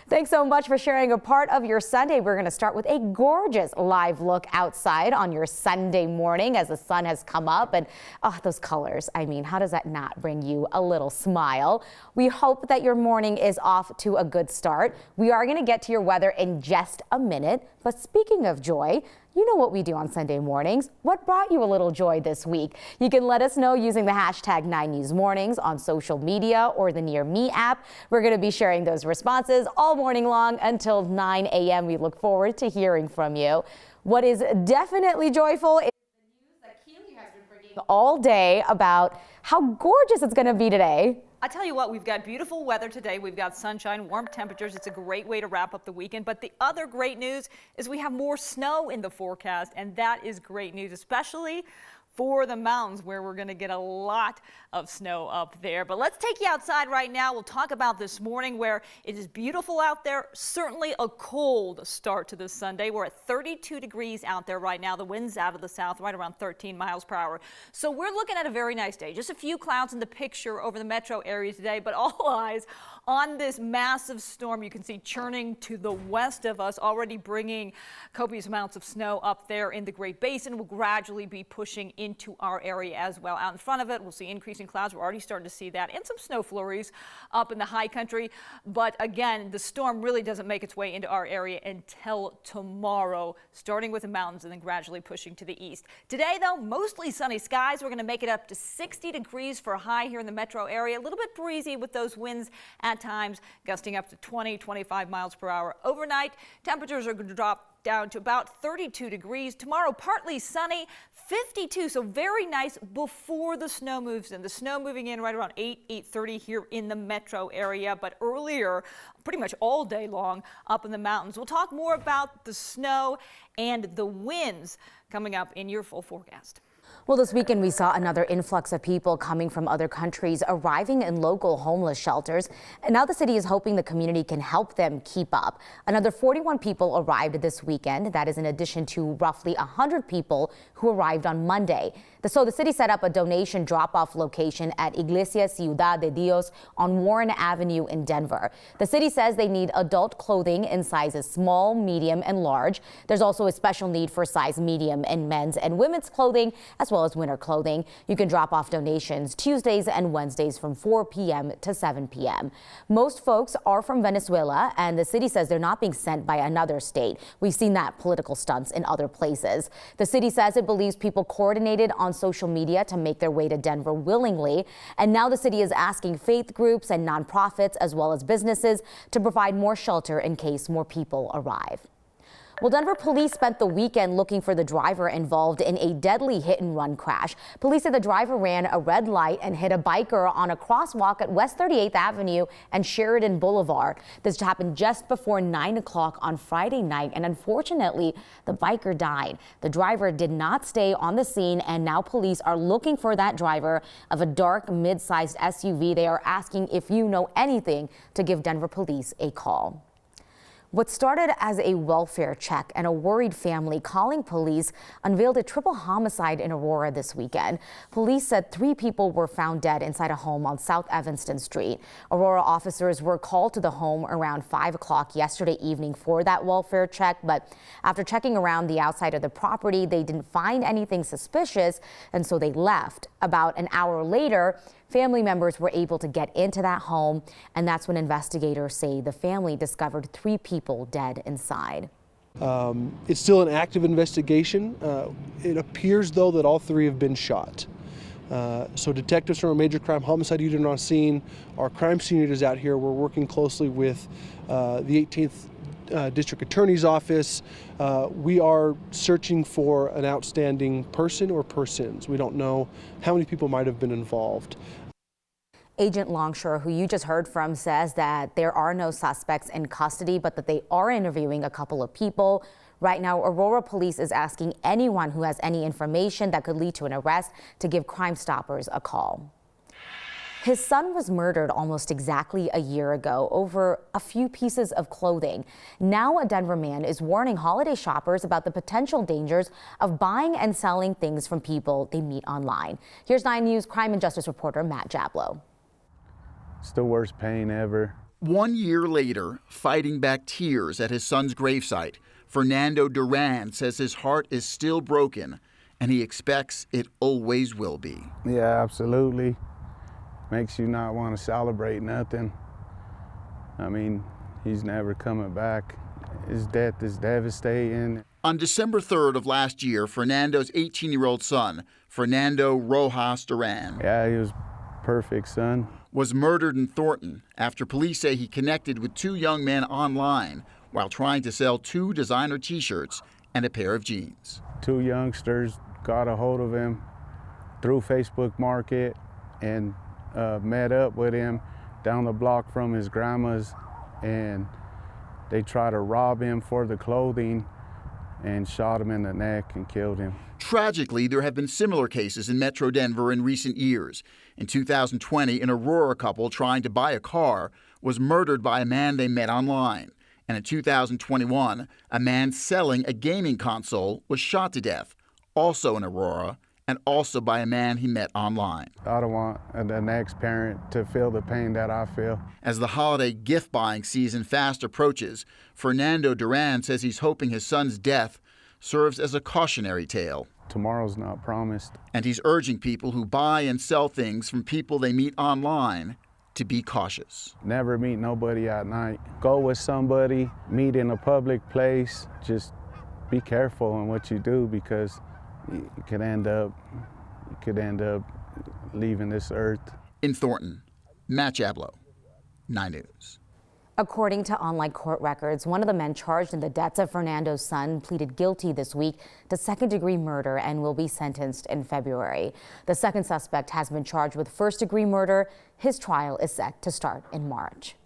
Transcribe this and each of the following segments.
Thanks so much for sharing a part of your Sunday. We're going to start with a gorgeous live look outside on your Sunday morning as the sun has come up. And those colors, I mean, how does that not bring you a little smile? We hope that your morning is off to a good start. We are going to get to your weather in just a minute. But speaking of joy, you know what we do on Sunday mornings. What brought you a little joy this week? You can let us know using the hashtag 9newsmornings on social media or the Near Me app. We're going to be sharing those responses all morning long until 9 a.m. We look forward to hearing from you. What is definitely joyful is the news that Keely has been bringing all day about how gorgeous it's going to be today. I tell you what, we've got beautiful weather today. We've got sunshine, warm temperatures. It's a great way to wrap up the weekend. But the other great news is we have more snow in the forecast, and that is great news, especially for the mountains where we're going to get a lot of snow up there. But let's take you outside right now. We'll talk about this morning where it is beautiful out there. Certainly a cold start to this Sunday. We're at 32 degrees out there right now. The wind's out of the south, right around 13 miles per hour. So we're looking at a very nice day. Just a few clouds in the picture over the metro area today, but all eyes on this massive storm you can see churning to the west of us, already bringing copious amounts of snow up there in the Great Basin. Will gradually be pushing into our area as well. Out in front of it, we'll see increasing clouds. We're already starting to see that, and some snow flurries up in the high country. But again, the storm really doesn't make its way into our area until tomorrow, starting with the mountains and then gradually pushing to the east. Today, though, mostly sunny skies. We're going to make it up to 60 degrees for a high here in the metro area. A little bit breezy with those winds at times gusting up to 20-25 miles per hour. Overnight, temperatures are going to drop down to about 32 degrees. Tomorrow, partly sunny, 52, so very nice before the snow moves in. The snow moving in right around 8:30 here in the metro area, but earlier, pretty much all day long up in the mountains. We'll talk more about the snow and the winds coming up in your full forecast. Well, this weekend we saw another influx of people coming from other countries arriving in local homeless shelters. And now the city is hoping the community can help them keep up. Another 41 people arrived this weekend. That is in addition to roughly 100 people who arrived on Monday. So the city set up a donation drop-off location at Iglesia Ciudad de Dios on Warren Avenue in Denver. The city says they need adult clothing in sizes small, medium, and large. There's also a special need for size medium in men's and women's clothing, as well as winter clothing. You can drop off donations Tuesdays and Wednesdays from 4 p.m. to 7 p.m. Most folks are from Venezuela, and the city says they're not being sent by another state. We've seen that political stunts in other places. The city says it believes people coordinated on social media to make their way to Denver willingly. And now the city is asking faith groups and nonprofits as well as businesses to provide more shelter in case more people arrive. Well, Denver police spent the weekend looking for the driver involved in a deadly hit-and-run crash. Police said the driver ran a red light and hit a biker on a crosswalk at West 38th Avenue and Sheridan Boulevard. This happened just before 9 o'clock on Friday night, and unfortunately, the biker died. The driver did not stay on the scene, and now police are looking for that driver of a dark, mid-sized SUV. They are asking if you know anything to give Denver police a call. What started as a welfare check and a worried family calling police unveiled a triple homicide in Aurora this weekend. Police said 3 people were found dead inside a home on South Evanston Street. Aurora officers were called to the home around 5 o'clock yesterday evening for that welfare check, but after checking around the outside of the property, they didn't find anything suspicious, and so they left. About an hour later, family members were able to get into that home, and that's when investigators say the family discovered 3 people dead inside. It's still an active investigation. It appears, though, that all 3 have been shot. So detectives from our major crime homicide unit are on scene. Our crime scene unit is out here. We're working closely with the 18th District Attorney's Office. We are searching for an outstanding person or persons. We don't know how many people might have been involved. Agent Longshore, who you just heard from, says that there are no suspects in custody, but that they are interviewing a couple of people. Right now, Aurora police is asking anyone who has any information that could lead to an arrest to give Crime Stoppers a call. His son was murdered almost exactly a year ago over a few pieces of clothing. Now a Denver man is warning holiday shoppers about the potential dangers of buying and selling things from people they meet online. Here's 9 News crime and justice reporter Matt Jablow. It's the worst pain ever. 1 year later, fighting back tears at his son's gravesite, Fernando Duran says his heart is still broken, and he expects it always will be. Yeah, absolutely. Makes you not want to celebrate nothing. I mean, he's never coming back. His death is devastating. On December 3rd of last year, Fernando's 18-year-old son, Fernando Rojas Duran, Yeah, he was perfect son. was murdered in Thornton after police say he connected with 2 young men online while trying to sell 2 designer T-shirts and a pair of jeans. 2 youngsters got a hold of him through Facebook Market and met up with him down the block from his grandma's, and they tried to rob him for the clothing and shot him in the neck and killed him. Tragically, there have been similar cases in Metro Denver in recent years. In 2020, an Aurora couple trying to buy a car was murdered by a man they met online. And in 2021, a man selling a gaming console was shot to death, also in Aurora, and also by a man he met online. I don't want the next parent to feel the pain that I feel. As the holiday gift-buying season fast approaches, Fernando Duran says he's hoping his son's death serves as a cautionary tale. Tomorrow's not promised. And he's urging people who buy and sell things from people they meet online to be cautious. Never meet nobody at night. Go with somebody, meet in a public place. Just be careful in what you do, because you could end up leaving this earth. In Thornton, Matt Jablow, 9 News. According to online court records, one of the men charged in the deaths of Fernando's son pleaded guilty this week to second-degree murder and will be sentenced in February. The second suspect has been charged with first-degree murder. His trial is set to start in March.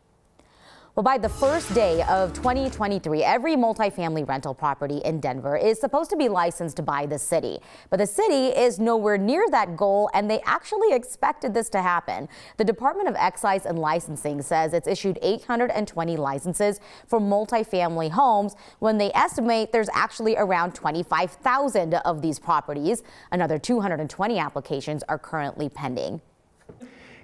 Well, by the first day of 2023, every multifamily rental property in Denver is supposed to be licensed by the city. But the city is nowhere near that goal, and they actually expected this to happen. The Department of Excise and Licensing says it's issued 820 licenses for multifamily homes when they estimate there's actually around 25,000 of these properties. Another 220 applications are currently pending.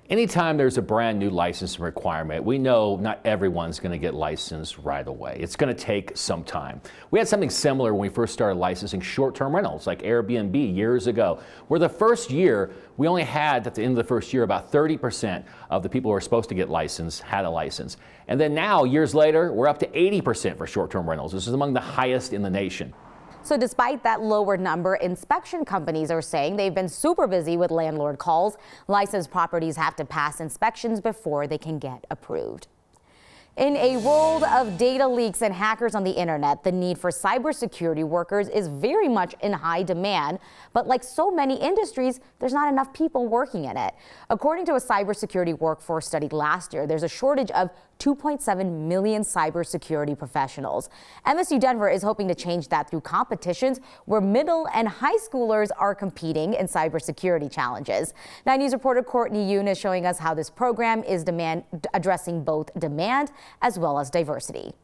Anytime there's a brand new licensing requirement, we know not everyone's going to get licensed right away. It's going to take some time. We had something similar when we first started licensing short-term rentals like Airbnb years ago, where the first year we only had, at the end of the first year, about 30% of the people who were supposed to get licensed had a license. And then now, years later, we're up to 80% for short-term rentals. This is among the highest in the nation. So despite that lower number, inspection companies are saying they've been super busy with landlord calls. Licensed properties have to pass inspections before they can get approved. In a world of data leaks and hackers on the internet, the need for cybersecurity workers is very much in high demand. But like so many industries, there's not enough people working in it. According to a cybersecurity workforce study last year, there's a shortage of 2.7 million cybersecurity professionals. MSU Denver is hoping to change that through competitions where middle and high schoolers are competing in cybersecurity challenges. 9 News reporter Courtney Yoon is showing us how this program is addressing both demand as well as diversity.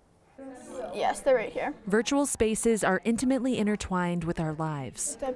Yes, they're right here. Virtual spaces are intimately intertwined with our lives. And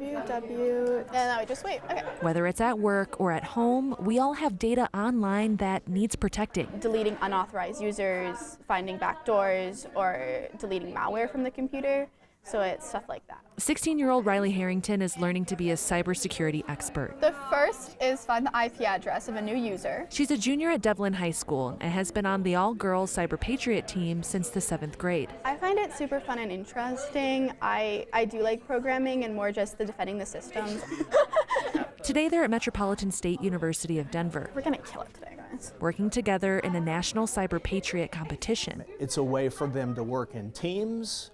now we just wait. Okay. Whether it's at work or at home, we all have data online that needs protecting. Deleting unauthorized users, finding backdoors, or deleting malware from the computer. So it's stuff like that. 16-year-old Riley Harrington is learning to be a cybersecurity expert. The first is find the IP address of a new user. She's a junior at Devlin High School and has been on the all-girls Cyber Patriot team since the 7th grade. I find it super fun and interesting. I do like programming and more just the defending the systems. Today they're at Metropolitan State University of Denver. We're gonna kill it today, guys. Working together in a national Cyber Patriot competition. It's a way for them to work in teams.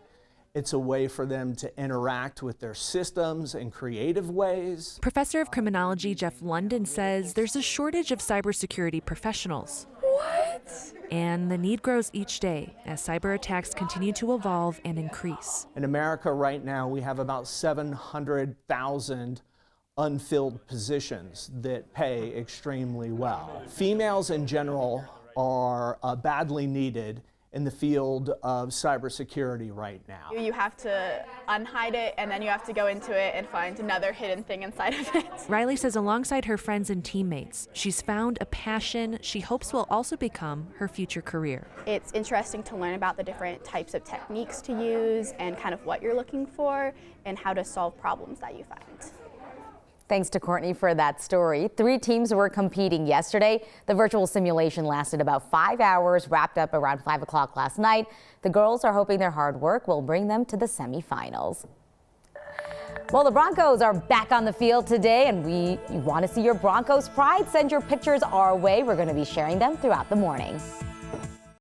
It's a way for them to interact with their systems in creative ways. Professor of Criminology Jeff London says there's a shortage of cybersecurity professionals. What? And the need grows each day as cyber attacks continue to evolve and increase. In America right now, we have about 700,000 unfilled positions that pay extremely well. Females in general are badly needed in the field of cybersecurity right now. You have to unhide it, and then you have to go into it and find another hidden thing inside of it. Riley says alongside her friends and teammates, she's found a passion she hopes will also become her future career. It's interesting to learn about the different types of techniques to use and kind of what you're looking for and how to solve problems that you find. Thanks to Courtney for that story. 3 teams were competing yesterday. The virtual simulation lasted about 5 hours, wrapped up around 5 o'clock last night. The girls are hoping their hard work will bring them to the semifinals. Well, the Broncos are back on the field today, and we want to see your Broncos pride. Send your pictures our way. We're going to be sharing them throughout the morning.